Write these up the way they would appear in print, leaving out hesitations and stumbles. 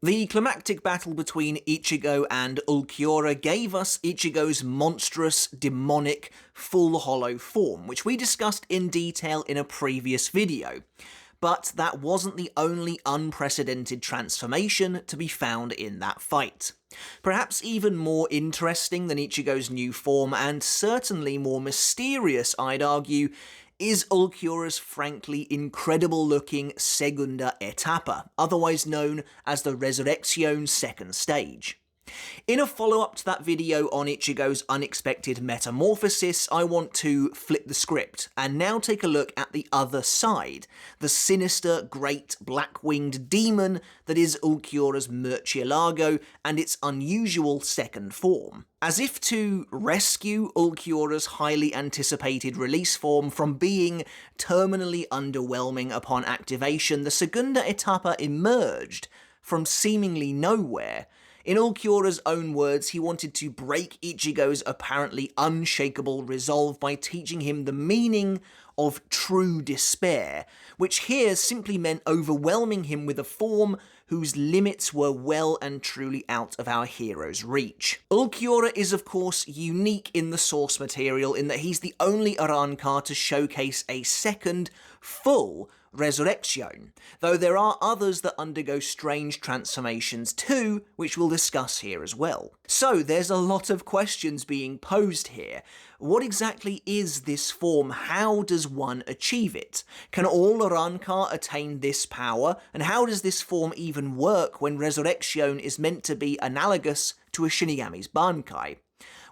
The climactic battle between Ichigo and Ulquiorra gave us Ichigo's monstrous, demonic, full hollow form, which we discussed in detail in a previous video. But that wasn't the only unprecedented transformation to be found in that fight. Perhaps even more interesting than Ichigo's new form, and certainly more mysterious, I'd argue, is Ulquiorra's frankly incredible-looking Segunda Etapa, otherwise known as the Resurrección second stage. In a follow-up to that video on Ichigo's unexpected metamorphosis, I want to flip the script, and now take a look at the other side, the sinister, great, black-winged demon that is Ulquiorra's Murcielago and its unusual second form. As if to rescue Ulquiorra's highly anticipated release form from being terminally underwhelming upon activation, the Segunda Etapa emerged from seemingly nowhere. In Ulquiorra's own words, he wanted to break Ichigo's apparently unshakable resolve by teaching him the meaning of true despair, which here simply meant overwhelming him with a form whose limits were well and truly out of our hero's reach. Ulquiorra is of course unique in the source material in that he's the only Arrancar to showcase a second, full Resurrection, though there are others that undergo strange transformations too, which we'll discuss here as well. So there's a lot of questions being posed here. What exactly is this form? How does one achieve it? Can all Arrancar attain this power? And how does this form even work when Resurrection is meant to be analogous to a Shinigami's bankai?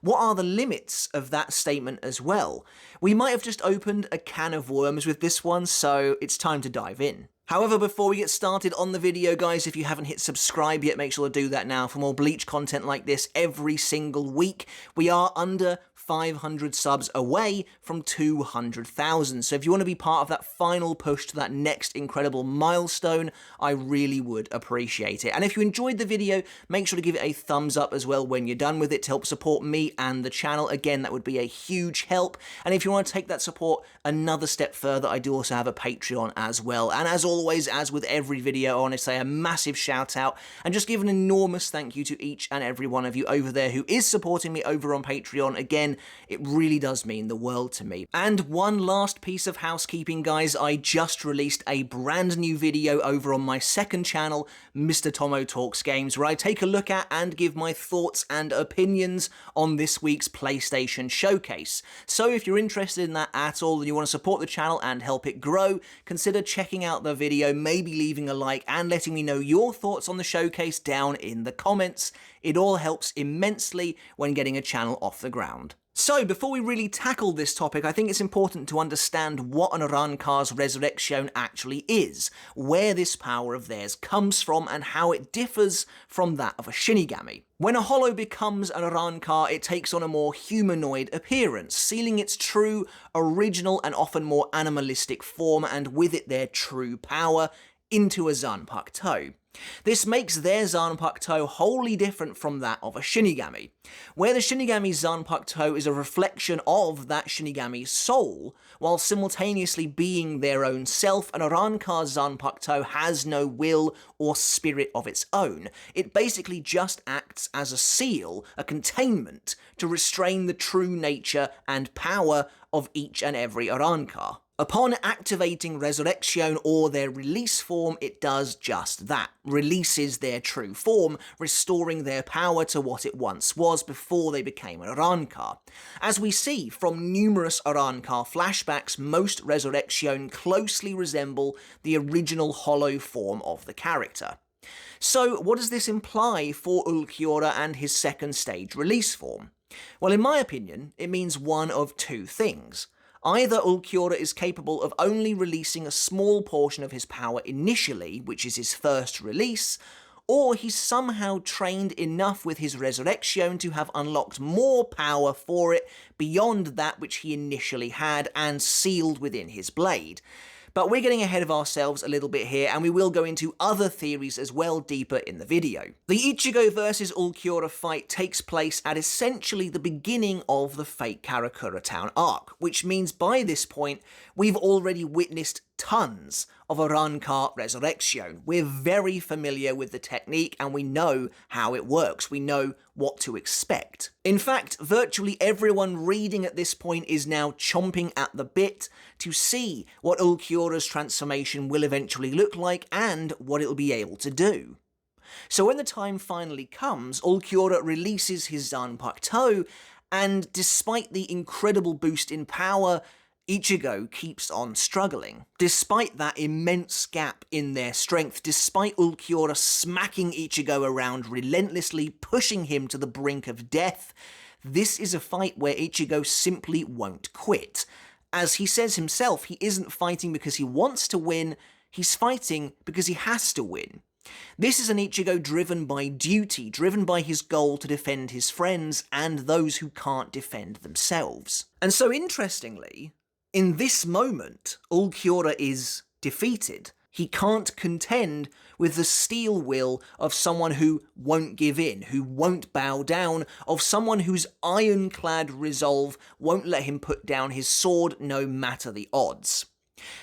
What are the limits of that statement as well? We might have just opened a can of worms with this one, so it's time to dive in. However, before we get started on the video, guys, if you haven't hit subscribe yet, make sure to do that now for more Bleach content like this every single week. We are under 500 subs away from 200,000, so if you want to be part of that final push to that next incredible milestone, I really would appreciate it. And if you enjoyed the video, make sure to give it a thumbs up as well when you're done with it to help support me and the channel. Again, that would be a huge help. And if you want to take that support another step further, I do also have a Patreon as well. And as always, as with every video, I want to say a massive shout out and just give an enormous thank you to each and every one of you over there who is supporting me over on Patreon. Again, it really does mean the world to me. And one last piece of housekeeping, guys, I just released a brand new video over on my second channel, Mr. Tomo Talks Games, where I take a look at and give my thoughts and opinions on this week's PlayStation Showcase. So if you're interested in that at all and you want to support the channel and help it grow, consider checking out the video, maybe leaving a like and letting me know your thoughts on the showcase down in the comments. It all helps immensely when getting a channel off the ground. So, before we really tackle this topic, I think it's important to understand what an Arrancar's Resurrection actually is, where this power of theirs comes from, and how it differs from that of a Shinigami. When a Hollow becomes an Arrancar, it takes on a more humanoid appearance, sealing its true, original, and often more animalistic form, and with it their true power, into a Zanpakuto. This makes their Zanpakuto wholly different from that of a Shinigami. Where the Shinigami's Zanpakuto is a reflection of that Shinigami's soul, while simultaneously being their own self, an Arrancar's Zanpakuto has no will or spirit of its own. It basically just acts as a seal, a containment, to restrain the true nature and power of each and every Arrancar. Upon activating Resurrection or their release form, it does just that, releases their true form, restoring their power to what it once was before they became an Arrancar. As we see from numerous Arrancar flashbacks, most Resurrection closely resemble the original hollow form of the character. So what does this imply for Ulquiorra and his second stage release form? Well, in my opinion, it means one of two things. Either Ulquiorra is capable of only releasing a small portion of his power initially, which is his first release, or he's somehow trained enough with his Resurrection to have unlocked more power for it beyond that which he initially had and sealed within his blade. But we're getting ahead of ourselves a little bit here, and we will go into other theories as well deeper in the video. The Ichigo versus Ulquiorra fight takes place at essentially the beginning of the Fate Karakura Town arc, which means by this point we've already witnessed tons of Arrancar Resurrection. We're very familiar with the technique and we know how it works. We know what to expect. In fact, virtually everyone reading at this point is now chomping at the bit to see what Ulquiorra's transformation will eventually look like and what it'll be able to do. So when the time finally comes, Ulquiorra releases his Zanpakuto, and despite the incredible boost in power, Ichigo keeps on struggling. Despite that immense gap in their strength, despite Ulquiorra smacking Ichigo around relentlessly, pushing him to the brink of death, this is a fight where Ichigo simply won't quit. As he says himself, he isn't fighting because he wants to win, he's fighting because he has to win. This is an Ichigo driven by duty, driven by his goal to defend his friends and those who can't defend themselves. And so interestingly, in this moment, Ulquiorra is defeated. He can't contend with the steel will of someone who won't give in, who won't bow down, of someone whose ironclad resolve won't let him put down his sword no matter the odds.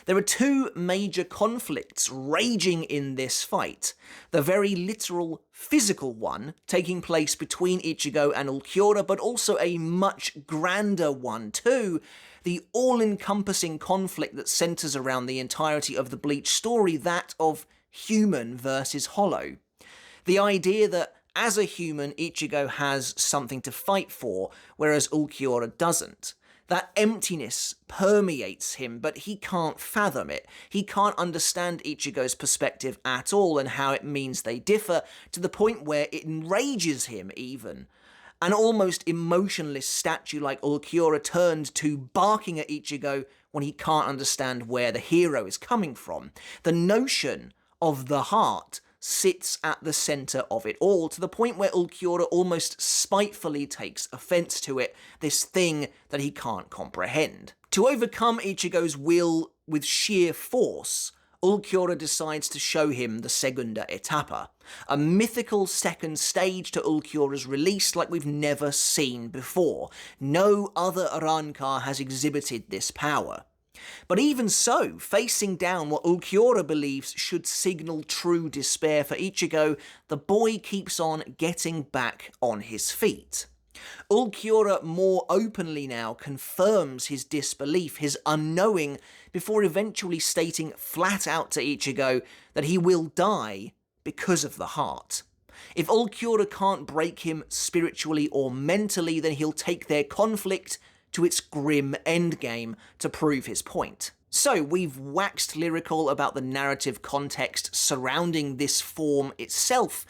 There are two major conflicts raging in this fight. The very literal physical one taking place between Ichigo and Ulquiorra, but also a much grander one too. The all-encompassing conflict that centers around the entirety of the Bleach story, that of human versus hollow. The idea that as a human, Ichigo has something to fight for, whereas Ulquiorra doesn't. That emptiness permeates him, but he can't fathom it. He can't understand Ichigo's perspective at all and how it means they differ, to the point where it enrages him even. An almost emotionless statue like Ulquiorra turned to barking at Ichigo when he can't understand where the hero is coming from. The notion of the heart sits at the centre of it all, to the point where Ulquiorra almost spitefully takes offence to it, this thing that he can't comprehend. To overcome Ichigo's will with sheer force, Ulquiorra decides to show him the Segunda Etapa, a mythical second stage to Ulquiorra's release like we've never seen before. No other Arrancar has exhibited this power. But even so, facing down what Ulquiorra believes should signal true despair for Ichigo, the boy keeps on getting back on his feet. Ulquiorra more openly now confirms his disbelief, his unknowing, before eventually stating flat out to Ichigo that he will die because of the heart. If Ulquiorra can't break him spiritually or mentally, then he'll take their conflict to its grim endgame to prove his point. So, we've waxed lyrical about the narrative context surrounding this form itself,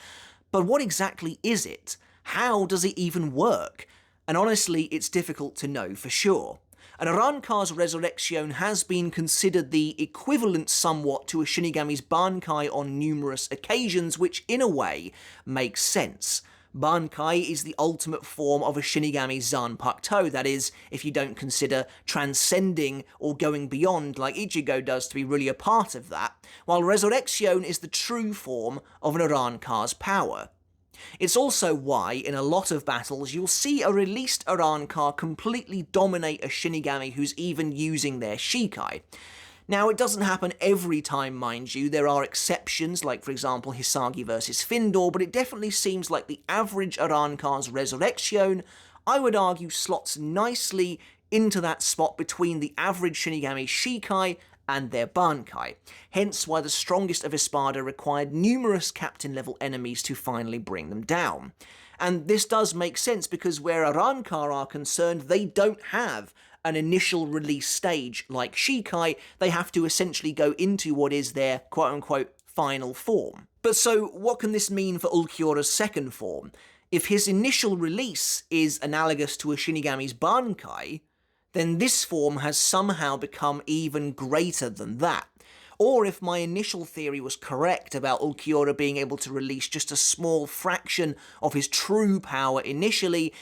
but what exactly is it? How does it even work? And honestly, it's difficult to know for sure. An Arrancar's resurrection has been considered the equivalent somewhat to a Shinigami's bankai on numerous occasions, which in a way makes sense. Bankai is the ultimate form of a Shinigami's Zanpakuto, that is, if you don't consider transcending or going beyond like Ichigo does to be really a part of that, while Resurrection is the true form of an Arrancar's power. It's also why, in a lot of battles, you'll see a released Arrancar completely dominate a Shinigami who's even using their Shikai. Now, it doesn't happen every time, mind you. There are exceptions, like, for example, Hisagi versus Findor, but it definitely seems like the average Arrancar's Resurrection, I would argue, slots nicely into that spot between the average Shinigami Shikai and their Bankai, hence why the strongest of Espada required numerous captain-level enemies to finally bring them down. And this does make sense because where Arrancar are concerned, they don't have an initial release stage like Shikai. They have to essentially go into what is their quote-unquote final form. But so, what can this mean for Ulquiorra's second form? If his initial release is analogous to a Shinigami's Bankai, then this form has somehow become even greater than that. Or if my initial theory was correct about Ulquiorra being able to release just a small fraction of his true power initially,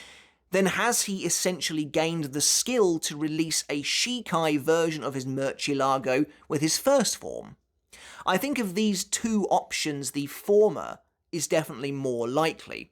then has he essentially gained the skill to release a Shikai version of his Murcielago with his first form? I think of these two options, the former is definitely more likely.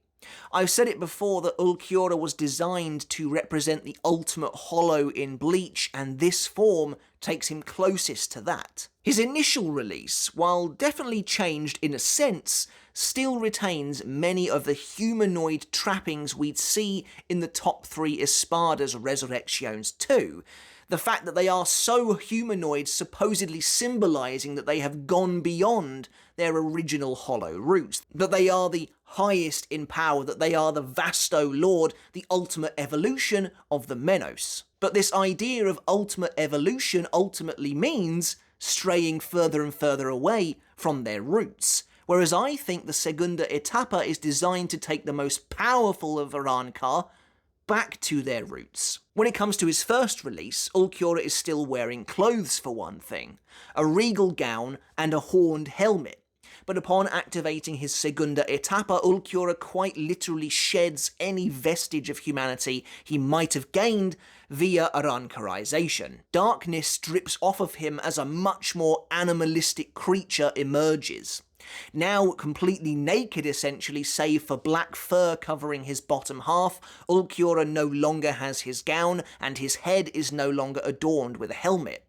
I've said it before that Ulquiorra was designed to represent the ultimate hollow in Bleach, and this form takes him closest to that. His initial release, while definitely changed in a sense, still retains many of the humanoid trappings we'd see in the top 3 Espada's Resurrections too. The fact that they are so humanoid, supposedly symbolising that they have gone beyond their original hollow roots, that they are the highest in power, that they are the Vasto Lord, the ultimate evolution of the Menos. But this idea of ultimate evolution ultimately means straying further and further away from their roots. Whereas I think the Segunda Etapa is designed to take the most powerful of Arrancar back to their roots. When it comes to his first release, Ulquiorra is still wearing clothes for one thing, a regal gown and a horned helmet. But upon activating his Segunda Etapa, Ulquiorra quite literally sheds any vestige of humanity he might have gained via Arrancarization. Darkness strips off of him as a much more animalistic creature emerges. Now completely naked essentially, save for black fur covering his bottom half, Ulquiorra no longer has his gown, and his head is no longer adorned with a helmet.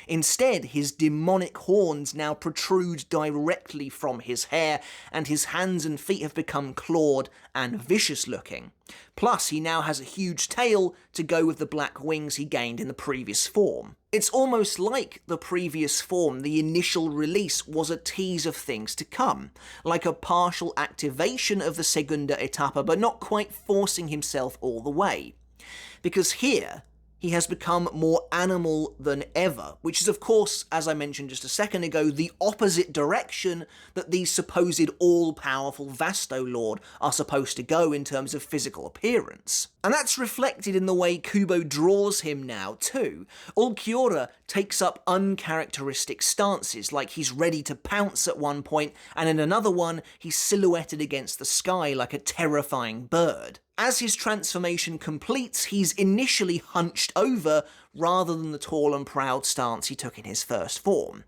Instead, his demonic horns now protrude directly from his hair, and his hands and feet have become clawed and vicious looking. Plus, he now has a huge tail to go with the black wings he gained in the previous form. It's almost like the previous form, the initial release, was a tease of things to come, like a partial activation of the Segunda Etapa, but not quite forcing himself all the way. Because here, he has become more animal than ever, which is of course, as I mentioned just a second ago, the opposite direction that these supposed all-powerful Vasto Lord are supposed to go in terms of physical appearance. And that's reflected in the way Kubo draws him now too. Ulquiorra takes up uncharacteristic stances, like he's ready to pounce at one point, and in another one he's silhouetted against the sky like a terrifying bird. As his transformation completes, he's initially hunched over rather than the tall and proud stance he took in his first form.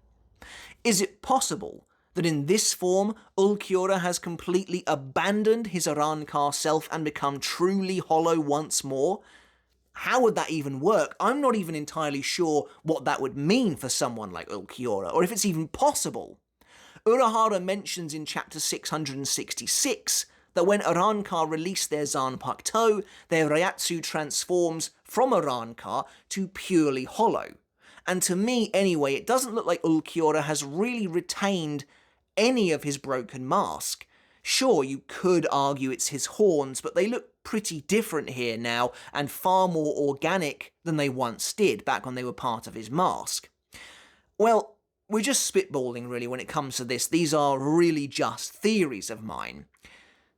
Is it possible that in this form, Ulquiorra has completely abandoned his Arrancar self and become truly hollow once more? How would that even work? I'm not even entirely sure what that would mean for someone like Ulquiorra, or if it's even possible. Urahara mentions in chapter 666 that when Arrancar released their Zanpakuto, their Reiatsu transforms from Arrancar to purely hollow. And to me, anyway, it doesn't look like Ulquiorra has really retained any of his broken mask. Sure, you could argue it's his horns, but they look pretty different here now, and far more organic than they once did, back when they were part of his mask. Well, we're just spitballing really when it comes to this. These are really just theories of mine.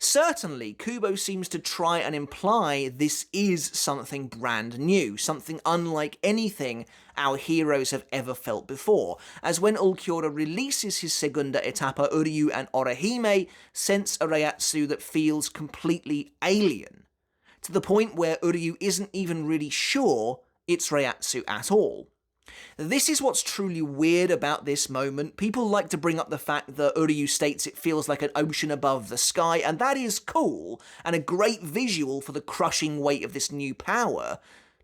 Certainly, Kubo seems to try and imply this is something brand new, something unlike anything our heroes have ever felt before, as when Ulquiorra releases his Segunda Etapa, Uryu and Orihime sense a Reiatsu that feels completely alien, to the point where Uryu isn't even really sure it's Reiatsu at all. This is what's truly weird about this moment. People like to bring up the fact that Uryu states it feels like an ocean above the sky, and that is cool, and a great visual for the crushing weight of this new power.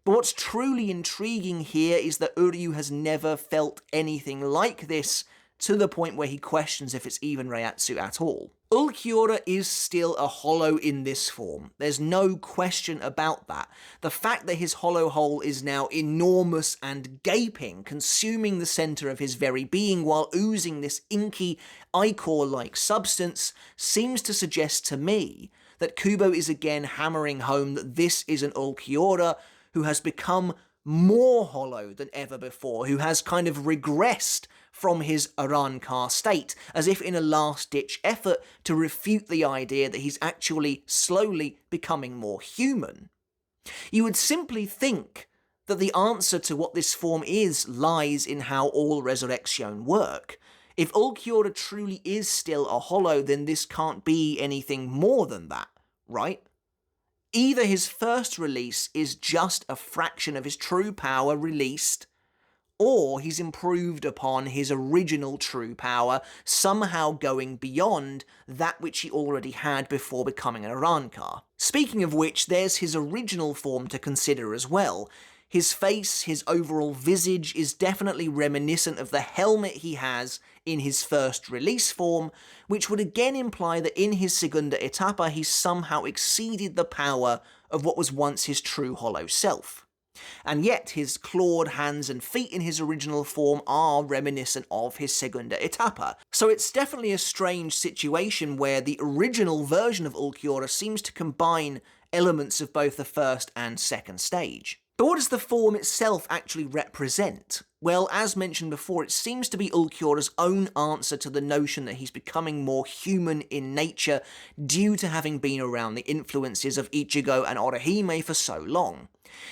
But what's truly intriguing here is that Uryu has never felt anything like this, to the point where he questions if it's even Reiatsu at all. Ulquiorra is still a hollow in this form. There's no question about that. The fact that his hollow hole is now enormous and gaping, consuming the centre of his very being while oozing this inky, ichor-like substance, seems to suggest to me that Kubo is again hammering home that this is an Ulquiorra who has become more hollow than ever before, who has kind of regressed from his Arrancar state, as if in a last-ditch effort to refute the idea that he's actually slowly becoming more human. You would simply think that the answer to what this form is lies in how all Resurrection work. If Ulquiorra truly is still a hollow, then this can't be anything more than that, right? Either his first release is just a fraction of his true power released, or he's improved upon his original true power, somehow going beyond that which he already had before becoming an Arrancar. Speaking of which, there's his original form to consider as well. His face, his overall visage, is definitely reminiscent of the helmet he has in his first release form, which would again imply that in his Segunda Etapa he somehow exceeded the power of what was once his true hollow self. And yet his clawed hands and feet in his original form are reminiscent of his Segunda Etapa. So it's definitely a strange situation where the original version of Ulquiorra seems to combine elements of both the first and second stage. But what does the form itself actually represent? Well, as mentioned before, it seems to be Ulquiorra's own answer to the notion that he's becoming more human in nature due to having been around the influences of Ichigo and Orihime for so long.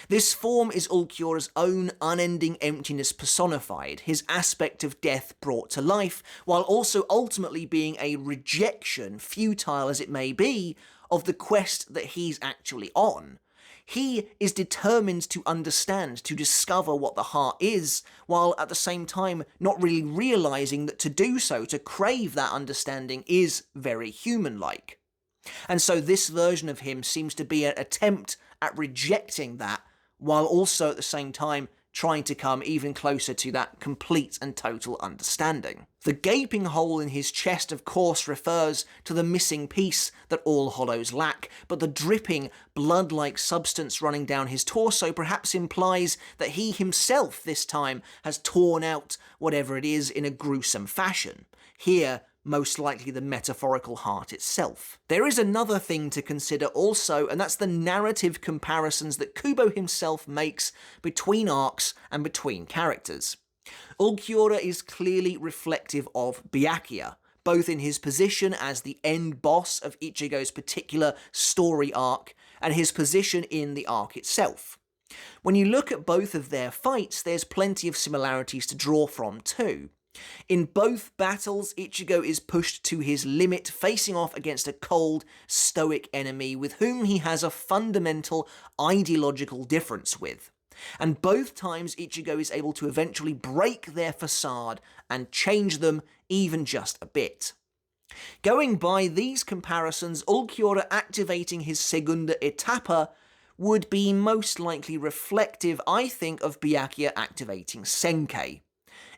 This form is Ulquiorra's own unending emptiness personified, his aspect of death brought to life, while also ultimately being a rejection, futile as it may be, of the quest that he's actually on. He is determined to understand, to discover what the heart is, while at the same time not really realizing that to do so, to crave that understanding, is very human-like. And so this version of him seems to be an attempt at rejecting that, while also at the same time trying to come even closer to that complete and total understanding. The gaping hole in his chest, of course, refers to the missing piece that all hollows lack, but the dripping, blood-like substance running down his torso perhaps implies that he himself, this time, has torn out whatever it is in a gruesome fashion. Here, most likely the metaphorical heart itself. There is another thing to consider also, and that's the narrative comparisons that Kubo himself makes between arcs and between characters. Ulquiorra is clearly reflective of Byakuya, both in his position as the end boss of Ichigo's particular story arc, and his position in the arc itself. When you look at both of their fights, there's plenty of similarities to draw from too. In both battles, Ichigo is pushed to his limit, facing off against a cold, stoic enemy with whom he has a fundamental ideological difference with. And both times Ichigo is able to eventually break their facade and change them even just a bit. Going by these comparisons, Ulquiorra activating his Segunda Etapa would be most likely reflective, I think, of Byakuya activating Senkei.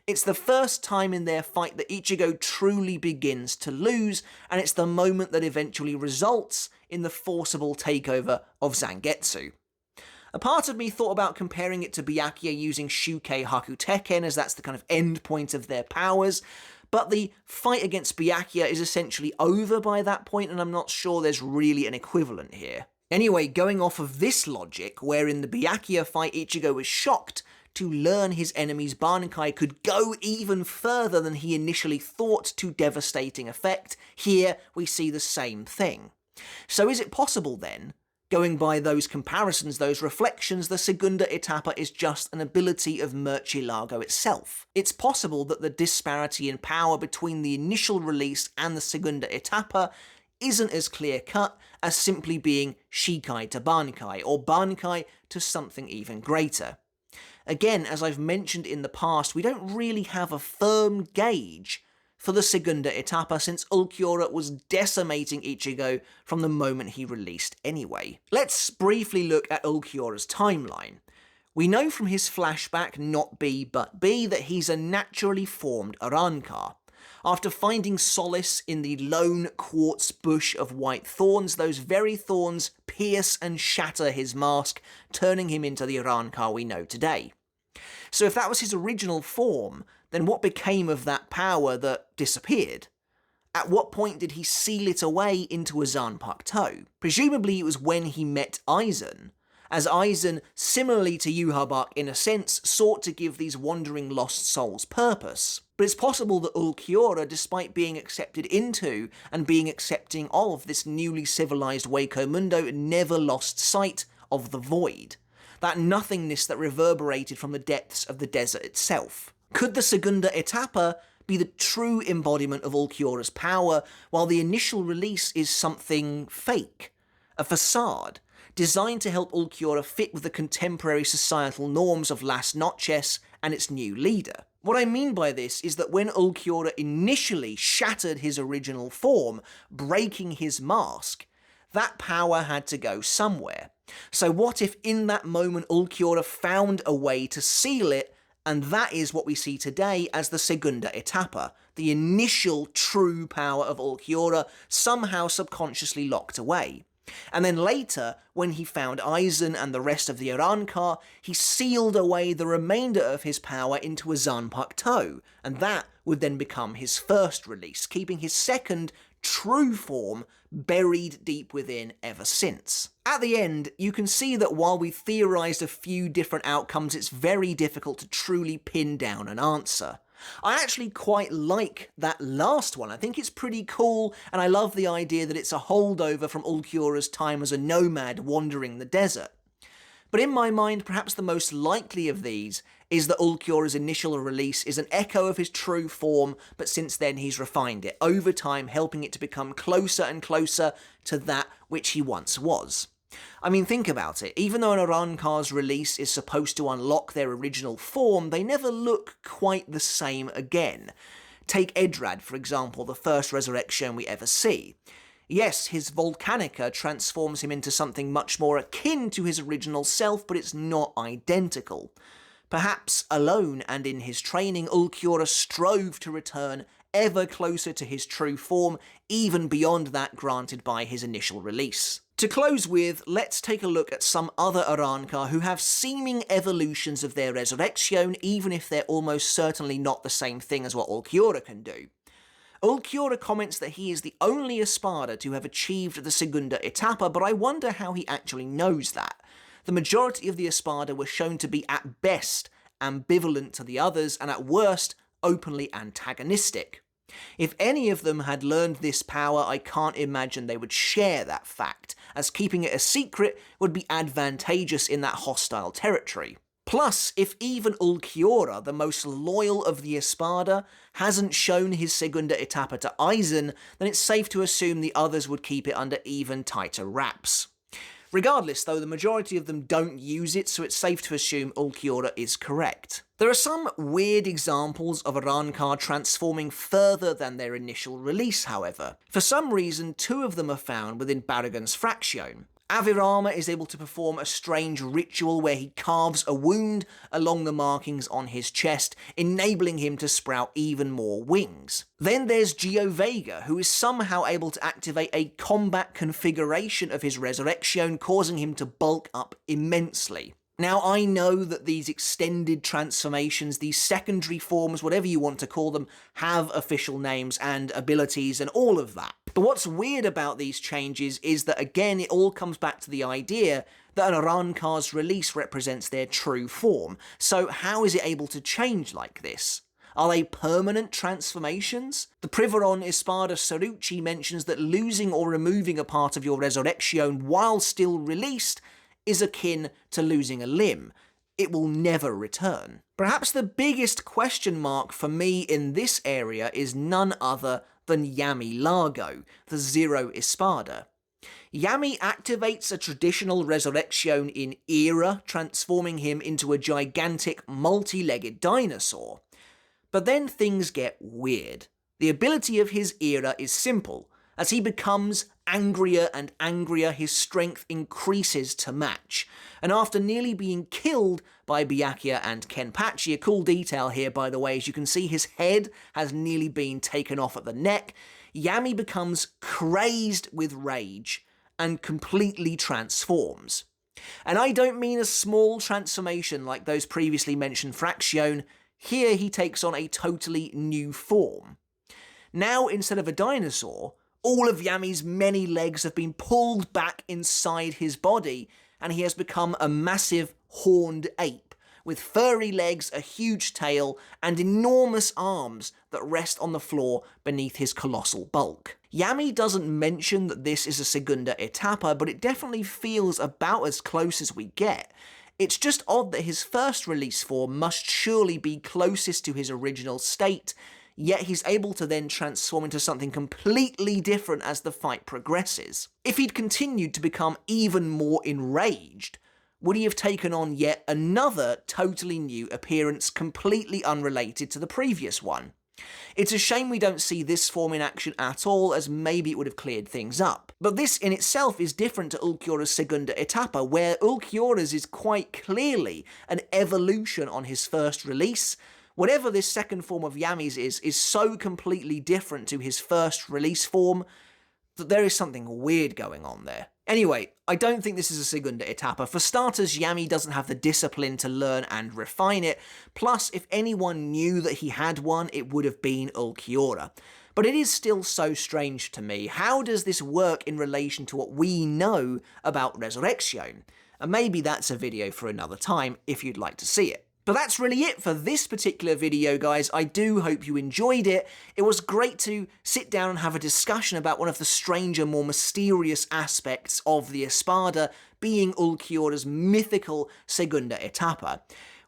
It's the first time in their fight that Ichigo truly begins to lose, and it's the moment that eventually results in the forcible takeover of Zangetsu. A part of me thought about comparing it to Byakuya using Shukei Hakuteken, as that's the kind of end point of their powers, but the fight against Byakuya is essentially over by that point, and I'm not sure there's really an equivalent here. Anyway, going off of this logic, where in the Byakuya fight Ichigo was shocked to learn his enemy's bankai could go even further than he initially thought to devastating effect, here we see the same thing. So is it possible then, going by those comparisons, those reflections, the Segunda Etapa is just an ability of Murcielago itself? It's possible that the disparity in power between the initial release and the Segunda Etapa isn't as clear-cut as simply being Shikai to Bankai, or Bankai to something even greater. Again, as I've mentioned in the past, we don't really have a firm gauge for the Segunda Etapa since Ulquiorra was decimating Ichigo from the moment he released anyway. Let's briefly look at Ulquiorra's timeline. We know from his flashback Not B But B that he's a naturally formed Arrancar. After finding solace in the lone quartz bush of white thorns, those very thorns pierce and shatter his mask, turning him into the Arrancar we know today. So if that was his original form, then what became of that power that disappeared? At what point did he seal it away into a Zanpakuto? Presumably it was when he met Aizen, as Aizen, similarly to Yhwach in a sense, sought to give these wandering lost souls purpose. But it's possible that Ulquiorra, despite being accepted into and being accepting of this newly civilized Hueco Mundo, never lost sight of the void. That nothingness that reverberated from the depths of the desert itself. Could the Segunda Etapa be the true embodiment of Ulquiorra's power, while the initial release is something fake? A facade, designed to help Ulquiorra fit with the contemporary societal norms of Las Noches and its new leader. What I mean by this is that when Ulquiorra initially shattered his original form, breaking his mask, that power had to go somewhere. So what if in that moment Ulquiorra found a way to seal it, and that is what we see today as the Segunda Etapa, the initial true power of Ulquiorra somehow subconsciously locked away. And then later, when he found Aizen and the rest of the Arrancar, he sealed away the remainder of his power into a Zanpakuto, and that would then become his first release, keeping his second true form buried deep within ever since. At the end, you can see that while we theorised a few different outcomes, it's very difficult to truly pin down an answer. I actually quite like that last one. I think it's pretty cool, and I love the idea that it's a holdover from Ulquiorra's time as a nomad wandering the desert. But in my mind, perhaps the most likely of these is that Ulquiorra's initial release is an echo of his true form, but since then he's refined it, over time helping it to become closer and closer to that which he once was. I mean, think about it. Even though an Arrancar's release is supposed to unlock their original form, they never look quite the same again. Take Edrad, for example, the first resurrection we ever see. Yes, his Volcanica transforms him into something much more akin to his original self, but it's not identical. Perhaps alone and in his training, Ulquiorra strove to return ever closer to his true form, even beyond that granted by his initial release. To close with, let's take a look at some other Arrancar who have seeming evolutions of their resurrection, even if they're almost certainly not the same thing as what Ulquiorra can do. Ulquiorra comments that he is the only Espada to have achieved the Segunda Etapa, but I wonder how he actually knows that. The majority of the Espada were shown to be at best ambivalent to the others, and at worst openly antagonistic. If any of them had learned this power, I can't imagine they would share that fact, as keeping it a secret would be advantageous in that hostile territory. Plus, if even Ulquiorra, the most loyal of the Espada, hasn't shown his Segunda Etapa to Aizen, then it's safe to assume the others would keep it under even tighter wraps. Regardless, though, the majority of them don't use it, so it's safe to assume Ulquiorra is correct. There are some weird examples of Arrancar transforming further than their initial release, however. For some reason, two of them are found within Barragan's Fraction. Avirama is able to perform a strange ritual where he carves a wound along the markings on his chest, enabling him to sprout even more wings. Then there's Giovega, who is somehow able to activate a combat configuration of his resurrection, causing him to bulk up immensely. Now, I know that these extended transformations, these secondary forms, whatever you want to call them, have official names and abilities and all of that. But what's weird about these changes is that, again, it all comes back to the idea that an Arrancar's release represents their true form. So how is it able to change like this? Are they permanent transformations? The Privaron Espada Saruchi mentions that losing or removing a part of your resurrection while still released is akin to losing a limb. It will never return. Perhaps the biggest question mark for me in this area is none other than Yami Largo, the Zero Espada. Yami activates a traditional resurrection in Era, transforming him into a gigantic multi-legged dinosaur. But then things get weird. The ability of his Era is simple. As he becomes angrier and angrier, his strength increases to match. And after nearly being killed by Byakuya and Kenpachi, a cool detail here, by the way, as you can see his head has nearly been taken off at the neck, Yami becomes crazed with rage and completely transforms. And I don't mean a small transformation like those previously mentioned Fraction. Here he takes on a totally new form. Now, instead of a dinosaur, all of Yami's many legs have been pulled back inside his body, and he has become a massive horned ape, with furry legs, a huge tail, and enormous arms that rest on the floor beneath his colossal bulk. Yami doesn't mention that this is a Segunda Etapa, but it definitely feels about as close as we get. It's just odd that his first release form must surely be closest to his original state, yet he's able to then transform into something completely different as the fight progresses. If he'd continued to become even more enraged, would he have taken on yet another totally new appearance completely unrelated to the previous one? It's a shame we don't see this form in action at all, as maybe it would have cleared things up. But this in itself is different to Ulquiorra's Segunda Etapa, where Ulquiorra's is quite clearly an evolution on his first release. Whatever this second form of Yami's is so completely different to his first release form that there is something weird going on there. Anyway, I don't think this is a Segunda Etapa. For starters, Yami doesn't have the discipline to learn and refine it, plus if anyone knew that he had one, it would have been Ulquiorra. But it is still so strange to me. How does this work in relation to what we know about Resurrection? And maybe that's a video for another time if you'd like to see it. But that's really it for this particular video, guys. I do hope you enjoyed it. It was great to sit down and have a discussion about one of the stranger, more mysterious aspects of the Espada, being Ulquiorra's mythical Segunda Etapa.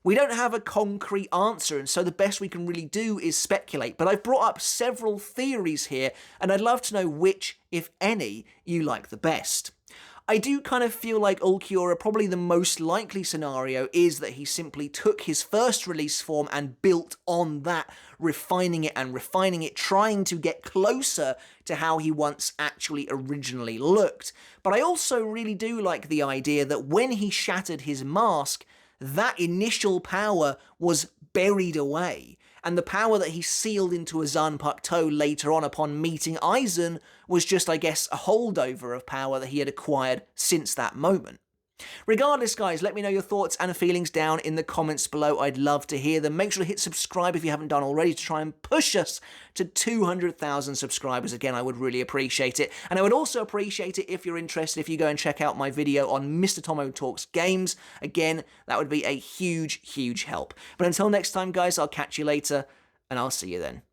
We don't have a concrete answer, and so the best we can really do is speculate, but I've brought up several theories here, and I'd love to know which, if any, you like the best. I do kind of feel like Ulquiorra, probably the most likely scenario is that he simply took his first release form and built on that, refining it, trying to get closer to how he once actually originally looked. But I also really do like the idea that when he shattered his mask, that initial power was buried away, and the power that he sealed into a Zanpakuto later on upon meeting Aizen was just, I guess, a holdover of power that he had acquired since that moment. Regardless, guys, let me know your thoughts and feelings down in the comments below. I'd love to hear them. Make sure to hit subscribe if you haven't done already to try and push us to 200,000 subscribers. Again, I would really appreciate it. And I would also appreciate it if you're interested, if you go and check out my video on Mr. Tomo Talks Games. Again, that would be a huge, huge help. But until next time, guys, I'll catch you later, and I'll see you then.